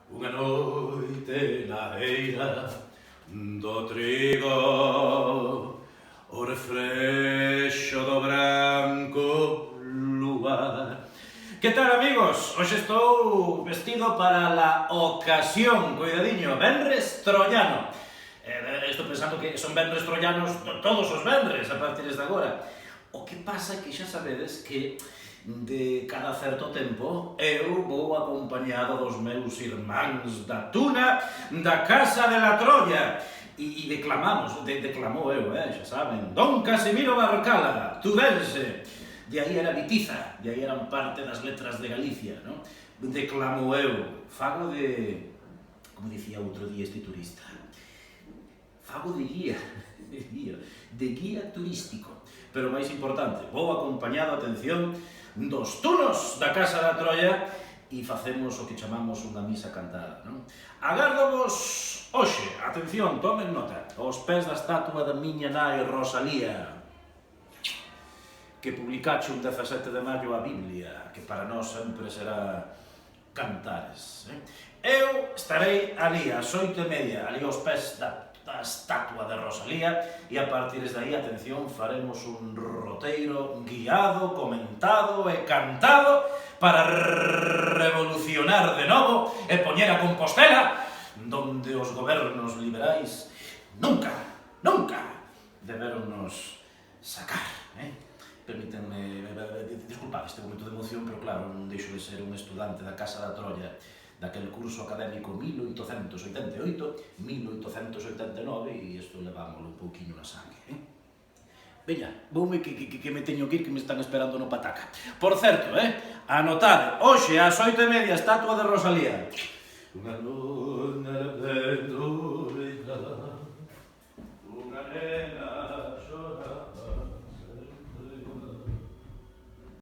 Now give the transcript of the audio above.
Unha noite na eira do trigo, o refrexo do branco luar. Que tal, amigos? Hoxe estou vestido para la ocasión, cuidadiño, venres troiano. Estou pensando que son venres troianos todos os venres a partir de agora. O que pasa é que xa sabedes que de cada certo tempo eu vou acompañado dos meus irmáns da Tuna da Casa de la Troya e declamou eu, xa saben, Don Casimiro Barcala, tudense, de aí era Vitiza, de aí eran parte das letras de Galicia, non? Declamo eu, fago de, como dicía outro día este turista, fago de guía turístico, pero máis importante, vou acompañado, atención, dos tunos da Casa da Troya e facemos o que chamamos unha misa cantada, non? Agárdovos hoxe, atención, tomen nota, aos pés da estatua da miña nai Rosalía, que publicache un 17 de maio a Biblia, que para nós sempre será Cantares. Eu estarei ali ás 8:30, ali aos pés da estatua de Rosalía, e a partir de aí, atención, faremos un roteiro guiado, comentado e cantado para revolucionar de novo e poñer a Compostela donde os gobernos liberais nunca deberonnos sacar. Permítanme, disculpad este momento de emoción, pero claro, non deixo de ser un estudante da Casa da Troya, daquele curso académico 1888-1889, e isto levámoslo un pouquiño na sangue. Veña, voume que me teño que ir, que me están esperando no Pataca. Por certo, anotade, hoxe ás 8:30, estatua de Rosalía. Unha noite